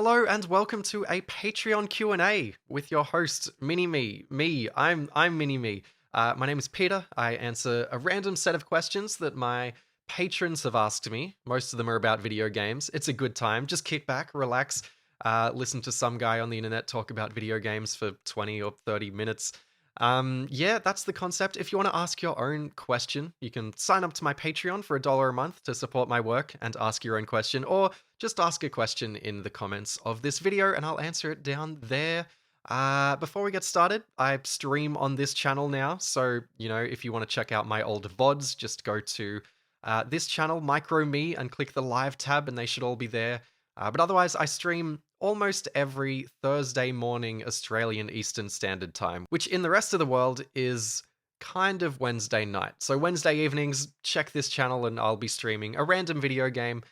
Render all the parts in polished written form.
Hello and welcome to a Patreon Q&A with your host, Mini-me. I'm Mini-me. My name is Peter. I answer a random set of questions that my patrons have asked me. Most of them are about video games. It's a good time. Just kick back, relax, listen to some guy on the internet talk about video games for 20 or 30 minutes. Yeah, that's the concept. If you want to ask your own question, you can sign up to my Patreon for $1 a month to support my work and ask your own question, or just ask a question in the comments of this video and I'll answer it down there. Before we get started, I stream on this channel now, so, if you want to check out my old VODs, just go to this channel, micromme, and click the live tab and they should all be there. But otherwise, I stream almost every Thursday morning Australian Eastern Standard Time, which in the rest of the world is kind of Wednesday night. So Wednesday evenings, check this channel and I'll be streaming a random video game,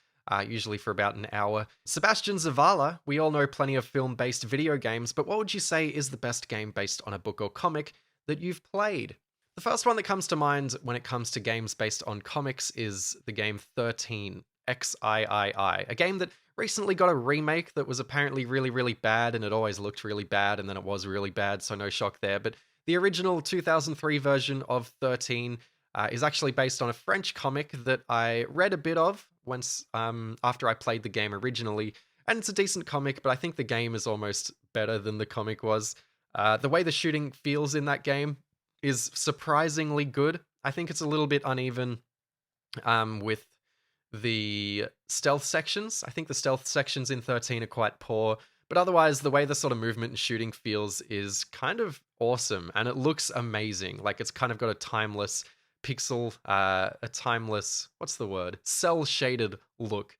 usually for about an hour. Sebastian Zavala, we all know plenty of film-based video games, but what would you say is the best game based on a book or comic that you've played? The first one that comes to mind when it comes to games based on comics is the game 13, XIII, a game that recently got a remake that was apparently really, really bad, and it always looked really bad, and then it was really bad, so no shock there. But the original 2003 version of 13 is actually based on a French comic that I read a bit of once after I played the game originally, and it's a decent comic, but I think the game is almost better than the comic was. The way the shooting feels in that game is surprisingly good. I think it's a little bit uneven with the stealth sections. I think the stealth sections in 13 are quite poor, but otherwise the way the sort of movement and shooting feels is kind of awesome, and it looks amazing. Like, it's kind of got a timeless what's the word? Cell shaded look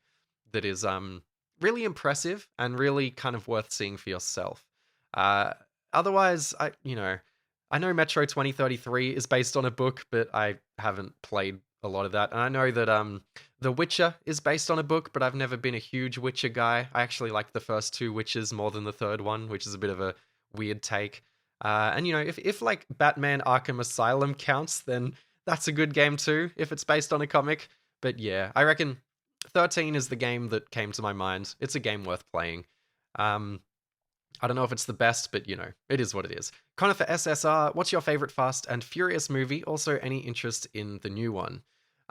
that is really impressive and really kind of worth seeing for yourself. Otherwise, I know Metro 2033 is based on a book, but I haven't played a lot of that. And I know that The Witcher is based on a book, but I've never been a huge Witcher guy. I actually like the first two Witchers more than the third one, which is a bit of a weird take. And if like Batman Arkham Asylum counts, then that's a good game too, if it's based on a comic. But yeah, I reckon 13 is the game that came to my mind. It's a game worth playing. I don't know if it's the best, but it is what it is. Connor for SSR, what's your favorite Fast and Furious movie? Also, any interest in the new one?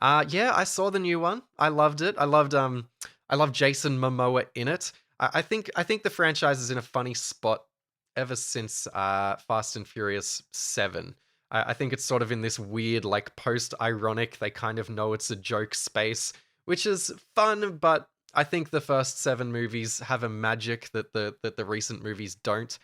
Yeah, I saw the new one. I loved it. I loved Jason Momoa in it. I think the franchise is in a funny spot ever since Fast and Furious 7. I think it's sort of in this weird, like, post-ironic, they kind of know it's a joke space, which is fun, but I think the first 7 movies have a magic that the recent movies don't.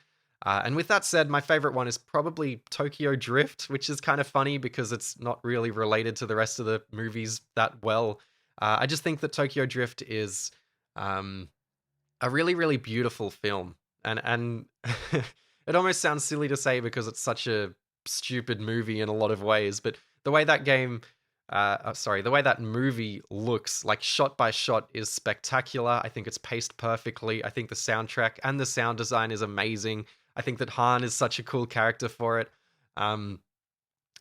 And with that said, my favorite one is probably Tokyo Drift, which is kind of funny because it's not really related to the rest of the movies that well. I just think that Tokyo Drift is a really, really beautiful film. And it almost sounds silly to say because it's such a stupid movie in a lot of ways, but the way that the way that movie looks, like shot by shot, is spectacular. I think it's paced perfectly. I think the soundtrack and the sound design is amazing. I think that Han is such a cool character for it.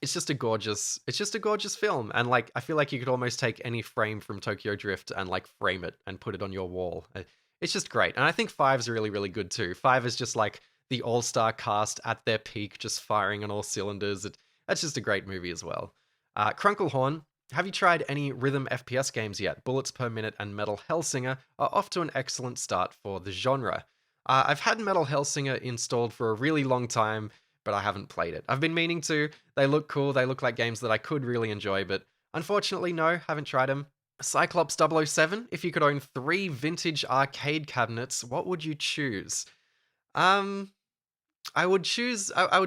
It's just a gorgeous film. And like, I feel like you could almost take any frame from Tokyo Drift and like frame it and put it on your wall. It's just great. And I think 5's really, really good too. 5 is just like the all-star cast at their peak, just firing on all cylinders. That's just a great movie as well. Crunklehorn, have you tried any rhythm FPS games yet? Bullets Per Minute and Metal Hellsinger are off to an excellent start for the genre. I've had Metal Hellsinger installed for a really long time, but I haven't played it. I've been meaning to. They look cool. They look like games that I could really enjoy, but unfortunately, no, haven't tried them. Cyclops 007, if you could own 3 vintage arcade cabinets, what would you choose? I would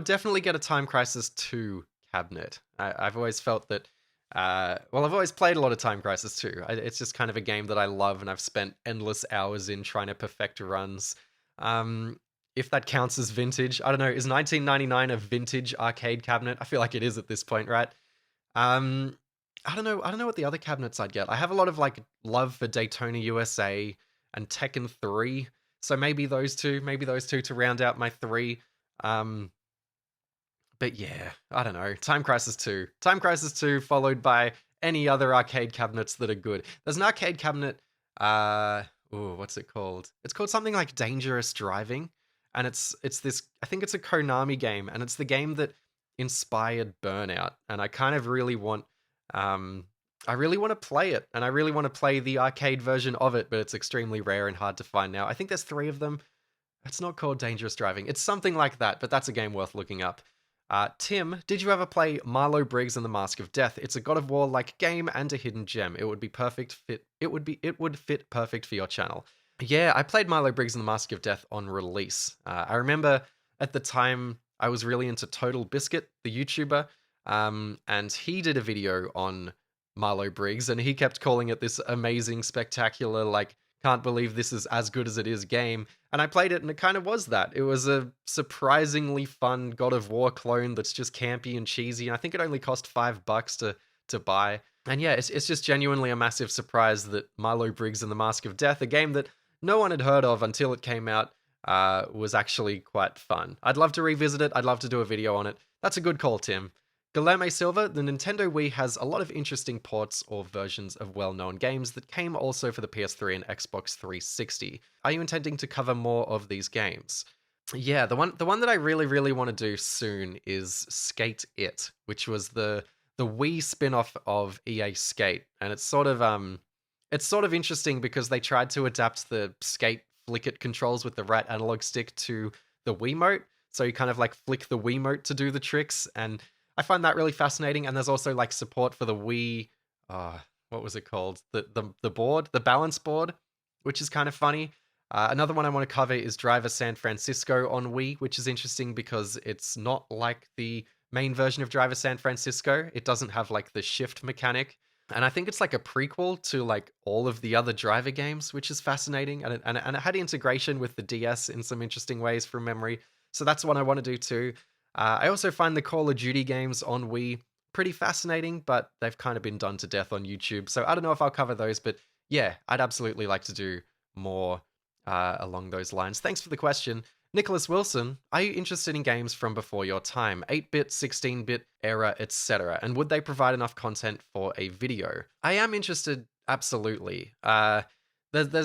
definitely get a Time Crisis 2 cabinet. I've always felt that, I've always played a lot of Time Crisis 2. It's just kind of a game that I love and I've spent endless hours in trying to perfect runs. If that counts as vintage, I don't know, is 1999 a vintage arcade cabinet? I feel like it is at this point, right? I don't know what the other cabinets I'd get. I have a lot of like love for Daytona USA and Tekken 3. So maybe those two to round out my 3. But yeah, I don't know. Time Crisis 2. Time Crisis 2 followed by any other arcade cabinets that are good. There's an arcade cabinet, Ooh, what's it called? It's called something like Dangerous Driving, and it's this. I think it's a Konami game, and it's the game that inspired Burnout. And I kind of really want, um, I really want to play it, and I really want to play the arcade version of it, but it's extremely rare and hard to find now. I think there's three of them. It's not called Dangerous Driving. It's something like that, but that's a game worth looking up. Tim, did you ever play Marlow Briggs and the Mask of Death? It's a God of War like game and a hidden gem. It would be perfect fit. It would fit perfect for your channel. Yeah, I played Marlow Briggs and the Mask of Death on release. I remember at the time I was really into Total Biscuit, the YouTuber, and he did a video on Marlow Briggs, and he kept calling it this amazing, spectacular, like, can't believe this is as good as it is game. And I played it, and it kind of was that. It was a surprisingly fun God of War clone that's just campy and cheesy. And I think it only cost $5 to buy. And yeah, it's just genuinely a massive surprise that Milo Briggs and the Mask of Death, a game that no one had heard of until it came out, was actually quite fun. I'd love to revisit it. I'd love to do a video on it. That's a good call, Tim. Guilherme Silva, the Nintendo Wii has a lot of interesting ports or versions of well-known games that came also for the PS3 and Xbox 360. Are you intending to cover more of these games? Yeah, the one that I really want to do soon is Skate It, which was the Wii spin-off of EA Skate, and it's sort of interesting because they tried to adapt the Skate flick it controls with the right analog stick to the Wiimote, so you kind of like flick the Wiimote to do the tricks, and I find that really fascinating. And there's also like support for the Wii. What was it called? The board, the balance board, which is kind of funny. Another one I want to cover is Driver San Francisco on Wii, which is interesting because it's not like the main version of Driver San Francisco. It doesn't have like the shift mechanic. And I think it's like a prequel to like all of the other driver games, which is fascinating. And it had integration with the DS in some interesting ways from memory. So that's one I want to do too. I also find the Call of Duty games on Wii pretty fascinating, but they've kind of been done to death on YouTube. So I don't know if I'll cover those, but yeah, I'd absolutely like to do more along those lines. Thanks for the question. Nicholas Wilson, are you interested in games from before your time, 8-bit, 16-bit era, etc.? And would they provide enough content for a video? I am interested, absolutely. There's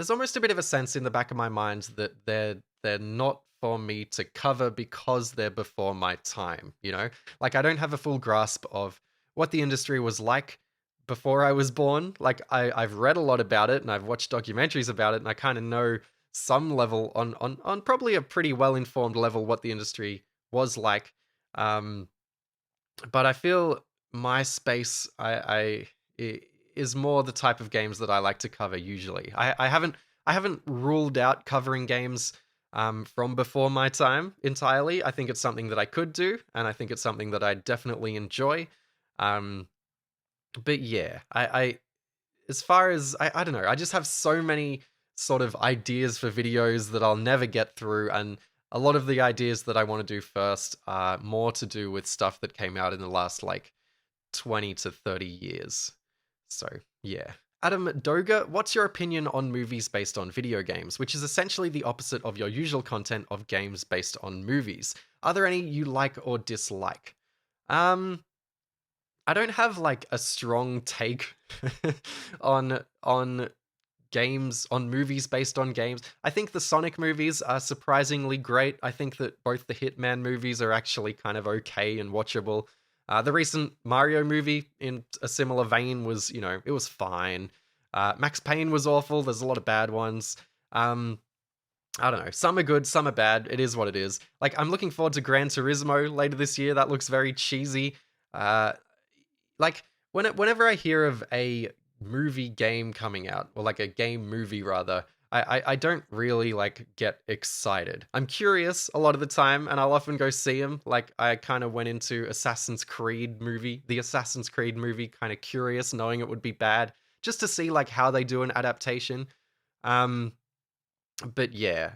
almost a bit of a sense in the back of my mind that they're not for me to cover because they're before my time, you know? Like, I don't have a full grasp of what the industry was like before I was born. Like, I've read a lot about it and I've watched documentaries about it, and I kind of know some level on probably a pretty well-informed level what the industry was like. But I feel my space is more the type of games that I like to cover usually. I haven't ruled out covering games from before my time entirely. I think it's something that I could do, and I think it's something that I definitely enjoy. But yeah, I as far as I don't know, I just have so many sort of ideas for videos that I'll never get through, and a lot of the ideas that I want to do first are more to do with stuff that came out in the last like 20 to 30 years. So, yeah. Adam Doga, what's your opinion on movies based on video games, which is essentially the opposite of your usual content of games based on movies? Are there any you like or dislike? I don't have like a strong take on games, on movies based on games. I think the Sonic movies are surprisingly great. I think that both the Hitman movies are actually kind of okay and watchable. The recent Mario movie, in a similar vein, was, you know, it was fine. Max Payne was awful. There's a lot of bad ones. I don't know. Some are good, some are bad. It is what it is. Like, I'm looking forward to Gran Turismo later this year. That looks very cheesy. Like, whenever I hear of a movie game coming out, or like a game movie rather, I don't really like get excited. I'm curious a lot of the time, and I'll often go see them. Like, I kind of went into the Assassin's Creed movie, kind of curious, knowing it would be bad, just to see like how they do an adaptation. But yeah,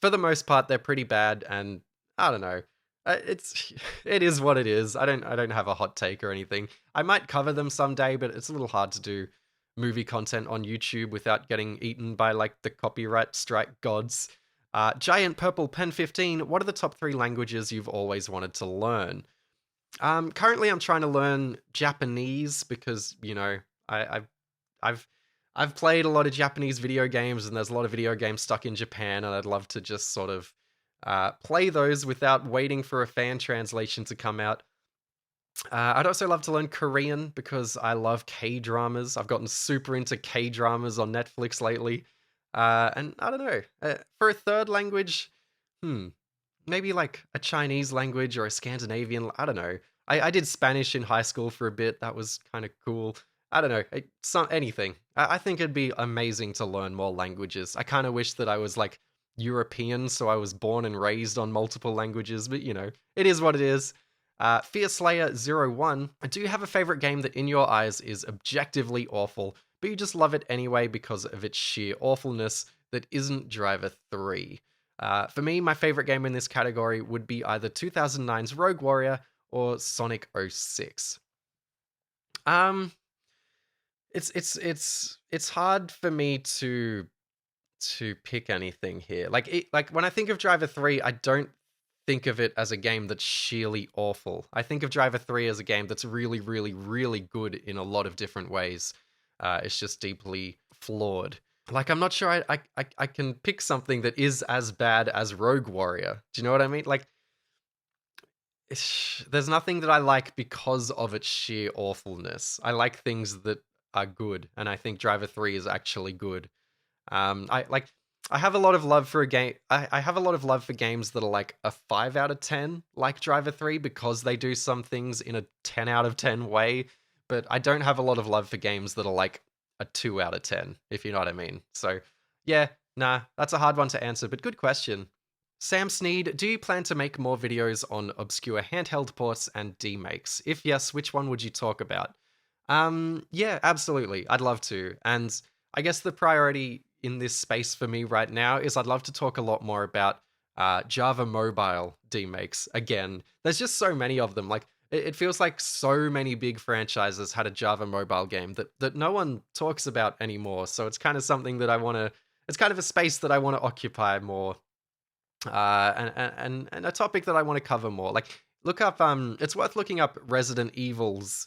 for the most part, they're pretty bad, and I don't know. It is what it is. I don't have a hot take or anything. I might cover them someday, but it's a little hard to do movie content on YouTube without getting eaten by like the copyright strike gods. Giant Purple Pen 15. What are the top 3 languages you've always wanted to learn? Currently, I'm trying to learn Japanese because, you know, I've I've played a lot of Japanese video games, and there's a lot of video games stuck in Japan, and I'd love to just sort of play those without waiting for a fan translation to come out. I'd also love to learn Korean because I love K dramas. I've gotten super into K dramas on Netflix lately. And I don't know. For a third language, hmm, maybe like a Chinese language or a Scandinavian. I don't know. I did Spanish in high school for a bit. That was kind of cool. I don't know. Anything. I think it'd be amazing to learn more languages. I kind of wish that I was like European, so I was born and raised on multiple languages, but it is what it is. Fear Slayer 01, do you have a favorite game that in your eyes is objectively awful, but you just love it anyway because of its sheer awfulness that isn't Driver 3? For me, my favorite game in this category would be either 2009's Rogue Warrior or Sonic 06. It's hard for me to pick anything here. Like when I think of Driver 3, I don't think of it as a game that's sheerly awful. I think of Driver 3 as a game that's really, really, really good in a lot of different ways. It's just deeply flawed. Like, I'm not sure I can pick something that is as bad as Rogue Warrior. Do you know what I mean? Like, there's nothing that I like because of its sheer awfulness. I like things that are good, and I think Driver 3 is actually good. I have a lot of love for a game. I have a lot of love for games that are like a 5 out of 10, like Driver 3, because they do some things in a 10 out of 10 way. But I don't have a lot of love for games that are like a 2 out of 10, if you know what I mean. So, yeah, nah, that's a hard one to answer, but good question. Sam Sneed, do you plan to make more videos on obscure handheld ports and demakes? If yes, which one would you talk about? Yeah, absolutely. I'd love to. And I guess the priority in this space for me right now is I'd love to talk a lot more about Java mobile demakes. Again, there's just so many of them. Like, it feels like so many big franchises had a Java mobile game that no one talks about anymore. So it's kind of something that it's kind of a space that I want to occupy more. And a topic that I want to cover more. Like, look up, it's worth looking up Resident Evil's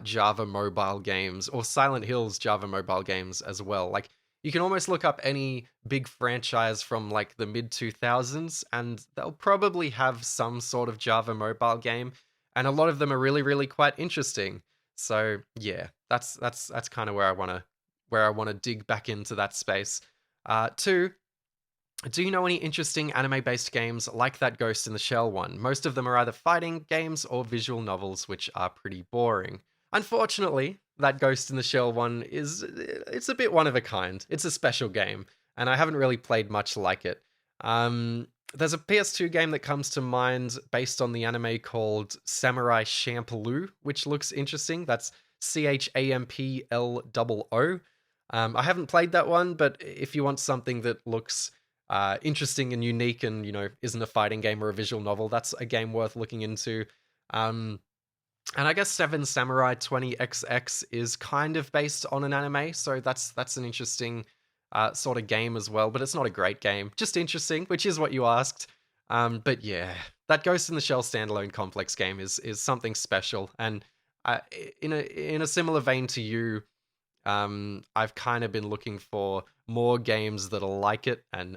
Java mobile games, or Silent Hill's Java mobile games as well. Like, you can almost look up any big franchise from like the mid 2000s, and they'll probably have some sort of Java mobile game, and a lot of them are really, really quite interesting. So yeah, that's kind of where I want to dig back into that space. Two, do you know any interesting anime-based games like that Ghost in the Shell one? Most of them are either fighting games or visual novels, which are pretty boring. Unfortunately, that Ghost in the Shell one it's a bit one of a kind. It's a special game, and I haven't really played much like it. There's a PS2 game that comes to mind based on the anime called Samurai Champloo, which looks interesting. That's CHAMPLOO. I haven't played that one, but if you want something that looks interesting and unique and, isn't a fighting game or a visual novel, that's a game worth looking into. And I guess Seven Samurai 20XX is kind of based on an anime, so that's an interesting sort of game as well, but it's not a great game. Just interesting, which is what you asked. But yeah, that Ghost in the Shell standalone complex game is something special, and in a similar vein to you, I've kind of been looking for more games that are like it, and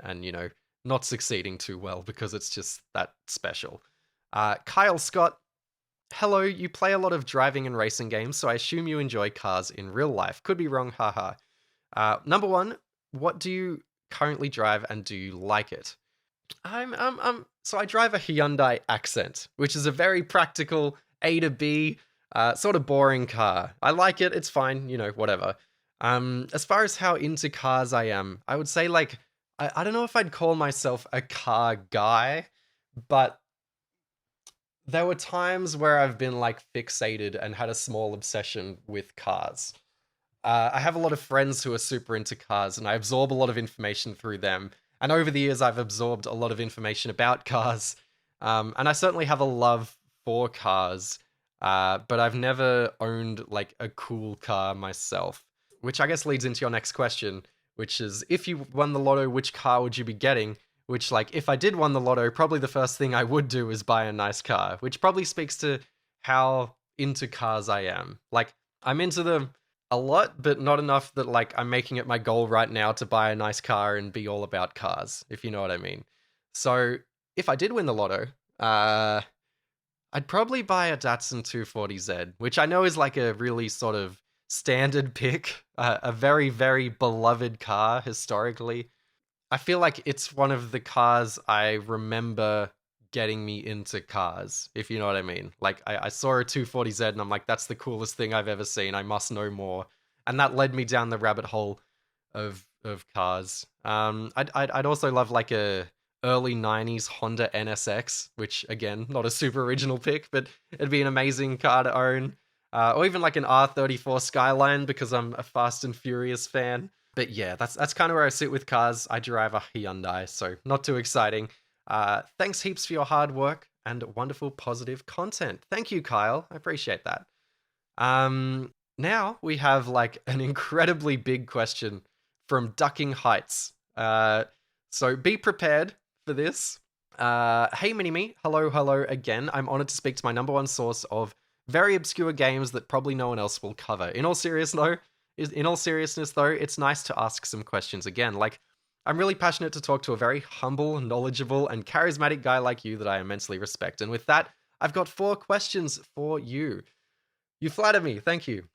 not succeeding too well because it's just that special. Kyle Scott, hello, you play a lot of driving and racing games, so I assume you enjoy cars in real life. Could be wrong, haha. Number one, what do you currently drive and do you like it? So I drive a Hyundai Accent, which is a very practical A to B, sort of boring car. I like it, it's fine, whatever. As far as how into cars I am, I would say, like, I don't know if I'd call myself a car guy, but there were times where I've been like fixated and had a small obsession with cars. I have a lot of friends who are super into cars, and I absorb a lot of information through them. And over the years, I've absorbed a lot of information about cars. And I certainly have a love for cars, but I've never owned like a cool car myself. Which I guess leads into your next question, which is, if you won the lotto, which car would you be getting? Which, like, if I did won the lotto, probably the first thing I would do is buy a nice car, which probably speaks to how into cars I am. Like, I'm into them a lot, but not enough that like I'm making it my goal right now to buy a nice car and be all about cars, if you know what I mean. So if I did win the lotto, uh, I'd probably buy a Datsun 240Z, which I know is like a really sort of standard pick, a very, very beloved car historically. I feel like it's one of the cars I remember getting me into cars, if you know what I mean. Like, I saw a 240Z and I'm like, that's the coolest thing I've ever seen. I must know more. And that led me down the rabbit hole of cars. I'd also love like a early 90s Honda NSX, which again, not a super original pick, but it'd be an amazing car to own. Or even like an R34 Skyline because I'm a Fast and Furious fan. But yeah, that's kind of where I sit with cars. I drive a Hyundai, so not too exciting. Thanks heaps for your hard work and wonderful positive content. Thank you, Kyle. I appreciate that. Now we have like an incredibly big question from DuckingHeights. So be prepared for this. Hey, Mini-Me. Hello, hello again. I'm honored to speak to my number one source of very obscure games that probably no one else will cover. In all seriousness, though, it's nice to ask some questions again. Like, I'm really passionate to talk to a very humble, knowledgeable, and charismatic guy like you that I immensely respect. And with that, I've got 4 questions for you. You flatter me, thank you.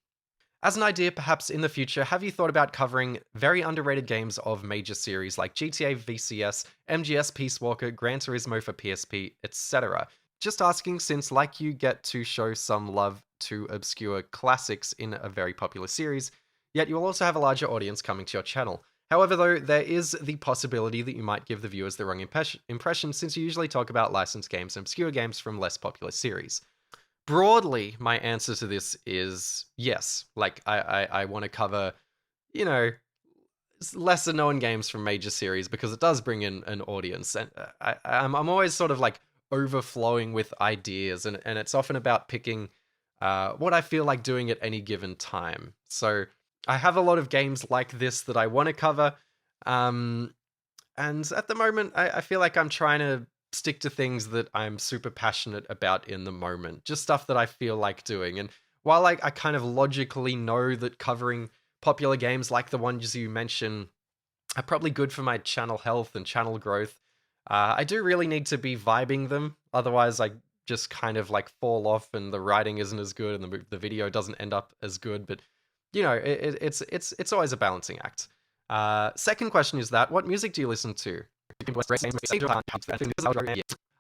As an idea, perhaps in the future, have you thought about covering very underrated games of major series like GTA VCS, MGS Peace Walker, Gran Turismo for PSP, etc.? Just asking since, like you get to show some love to obscure classics in a very popular series, yet you'll also have a larger audience coming to your channel. However, though, there is the possibility that you might give the viewers the wrong impression since you usually talk about licensed games and obscure games from less popular series. Broadly, my answer to this is yes. Like, I want to cover, you know, lesser known games from major series because it does bring in an audience. And I'm always sort of like overflowing with ideas, and it's often about picking what I feel like doing at any given time. So I have a lot of games like this that I want to cover. And at the moment, I feel like I'm trying to stick to things that I'm super passionate about in the moment, just stuff that I feel like doing. And while I kind of logically know that covering popular games like the ones you mention are probably good for my channel health and channel growth, I do really need to be vibing them. Otherwise, I just kind of like fall off and the writing isn't as good and the video doesn't end up as good. But you know, it's always a balancing act. Second question is that what music do you listen to?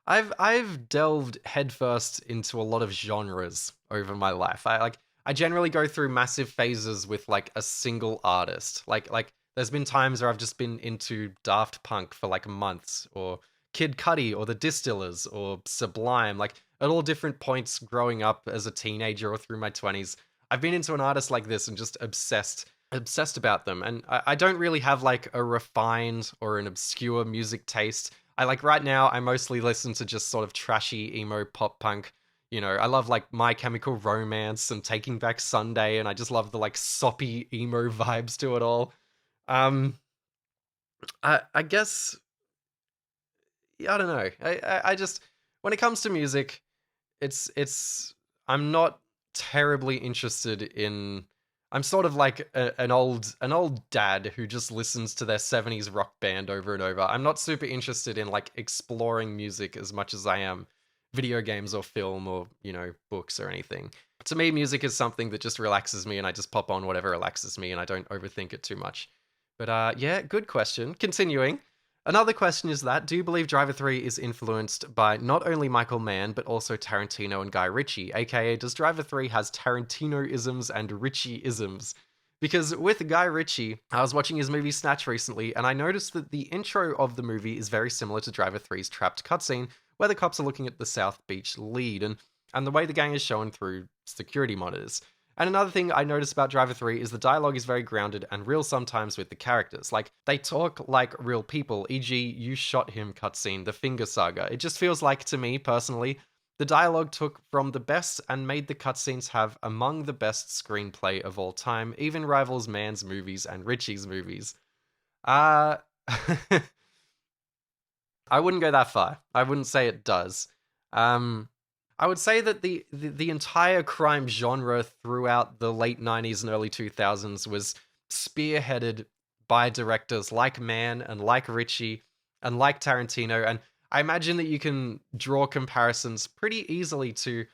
I've delved headfirst into a lot of genres over my life. I generally go through massive phases with like a single artist. Like there's been times where I've just been into Daft Punk for like months, or Kid Cudi, or the Distillers, or Sublime. Like at all different points growing up as a teenager or through my 20s, I've been into an artist like this and just obsessed about them. And I don't really have like a refined or an obscure music taste. I like right now I mostly listen to just sort of trashy emo pop punk. You know, I love like My Chemical Romance and Taking Back Sunday, and I just love the like soppy emo vibes to it all. Um I guess, yeah, I don't know. I just, when it comes to music, it's I'm not terribly interested in. I'm sort of like an old dad who just listens to their 70s rock band over and over. I'm not super interested in like exploring music as much as I am video games or film or, you know, books or anything. To me, music is something that just relaxes me and I just pop on whatever relaxes me and I don't overthink it too much. But yeah, good question. Continuing. Another question is that, do you believe Driver 3 is influenced by not only Michael Mann, but also Tarantino and Guy Ritchie? AKA, does Driver 3 has Tarantino-isms and Ritchie-isms? Because with Guy Ritchie, I was watching his movie Snatch recently, and I noticed that the intro of the movie is very similar to Driver 3's trapped cutscene, where the cops are looking at the South Beach lead, and the way the gang is shown through security monitors. And another thing I noticed about Driver 3 is the dialogue is very grounded and real sometimes with the characters. Like, they talk like real people, e.g., you shot him cutscene, the Finger Saga. It just feels like, to me, personally, the dialogue took from the best and made the cutscenes have among the best screenplay of all time, even rivals Mann's movies and Ritchie's movies. Uh... I wouldn't go that far. I wouldn't say it does. I would say that the entire crime genre throughout the late 90s and early 2000s was spearheaded by directors like Mann and like Ritchie and like Tarantino. And I imagine that you can draw comparisons pretty easily to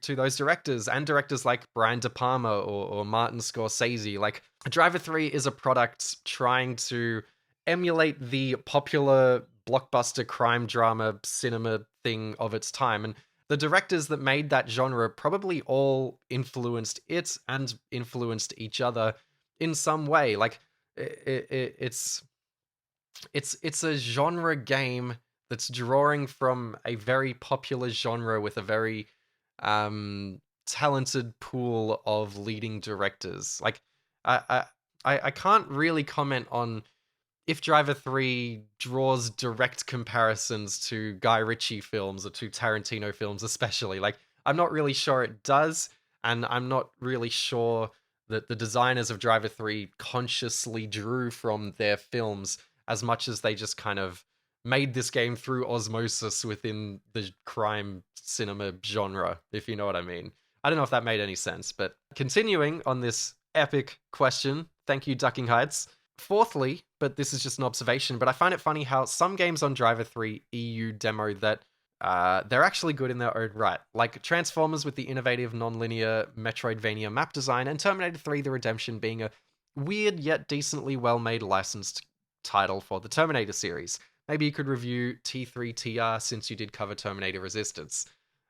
those directors and directors like Brian De Palma or Martin Scorsese. Like Driver 3 is a product trying to emulate the popular blockbuster crime drama cinema thing of its time. And the directors that made that genre probably all influenced it and influenced each other in some way. Like it's a genre game that's drawing from a very popular genre with a very talented pool of leading directors. Like I I can't really comment on if Driver 3 draws direct comparisons to Guy Ritchie films or to Tarantino films, especially. Like, I'm not really sure it does, and I'm not really sure that the designers of Driver 3 consciously drew from their films as much as they just kind of made this game through osmosis within the crime cinema genre, if you know what I mean. I don't know if that made any sense, but continuing on this epic question, thank you, Ducking Heights. Fourthly, but this is just an observation, but I find it funny how some games on Driver 3 EU demo that they're actually good in their own right. Like Transformers with the innovative non-linear Metroidvania map design, and Terminator 3 The Redemption being a weird yet decently well-made licensed title for the Terminator series. Maybe you could review T3TR since you did cover Terminator Resistance.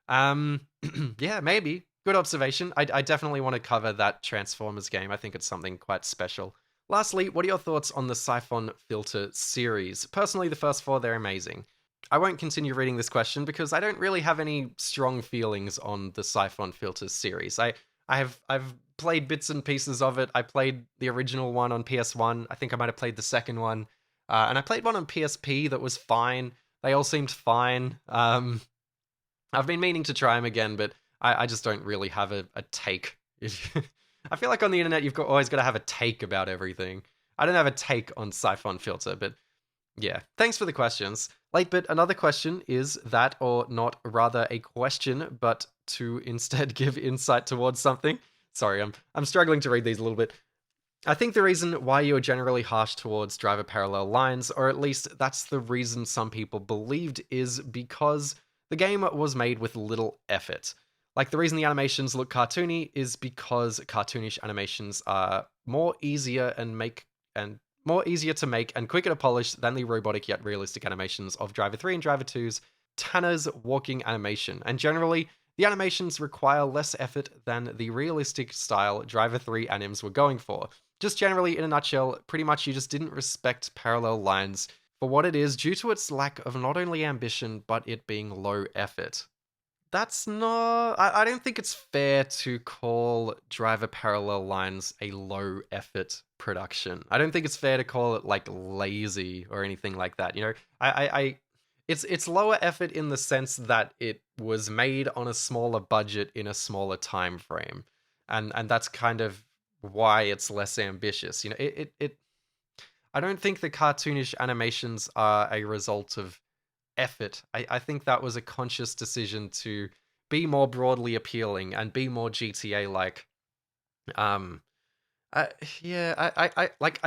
Yeah, maybe. Good observation. I definitely want to cover that Transformers game. I think it's something quite special. Lastly, what are your thoughts on the Siphon Filter series? Personally, the first four, they're amazing. I won't continue reading this question because I don't really have any strong feelings on the Siphon Filter series. I've played bits and pieces of it. I played the original one on PS1. I think I might have played the second one. And I played one on PSP that was fine. They all seemed fine. I've been meaning to try them again, but I just don't really have a take. I feel like on the internet you've always got to have a take about everything. I don't have a take on Siphon Filter, but yeah. Thanks for the questions. But another question is that, or not rather a question, but to instead give insight towards something. Sorry, I'm struggling to read these a little bit. I think the reason why you are generally harsh towards driver parallel lines, or at least that's the reason some people believed, is because the game was made with little effort. Like, the reason the animations look cartoony is because cartoonish animations are more easier to make and quicker to polish than the robotic yet realistic animations of Driver 3 and Driver 2's Tanner's walking animation. And generally, the animations require less effort than the realistic style Driver 3 anims were going for. Just generally, in a nutshell, pretty much you just didn't respect parallel lines for what it is due to its lack of not only ambition, but it being low effort. That's not... I don't think it's fair to call Driver Parallel Lines a low effort production. I don't think it's fair to call it like lazy or anything like that. You know, it's lower effort in the sense that it was made on a smaller budget in a smaller time frame, and that's kind of why it's less ambitious. You know, I don't think the cartoonish animations are a result of effort. I think that was a conscious decision to be more broadly appealing and be more GTA like. I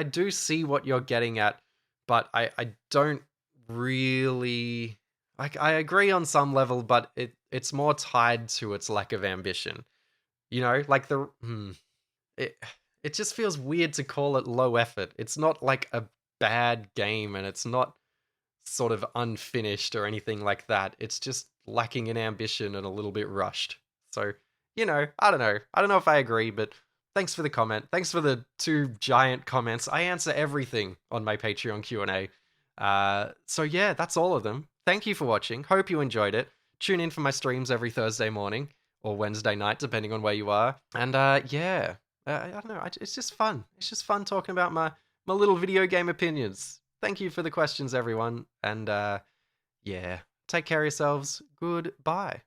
do see what you're getting at, but I don't really like. I agree on some level, but it's more tied to its lack of ambition. You know, like it just feels weird to call it low effort. It's not like a bad game, and it's not sort of unfinished or anything like that. It's just lacking in ambition and a little bit rushed. So, you know, I don't know. I don't know if I agree, but thanks for the comment. Thanks for the 2 giant comments. I answer everything on my Patreon Q&A. So yeah, that's all of them. Thank you for watching. Hope you enjoyed it. Tune in for my streams every Thursday morning or Wednesday night, depending on where you are. And yeah, I don't know. It's just fun. It's just fun talking about my little video game opinions. Thank you for the questions, everyone. And yeah, take care of yourselves. Goodbye.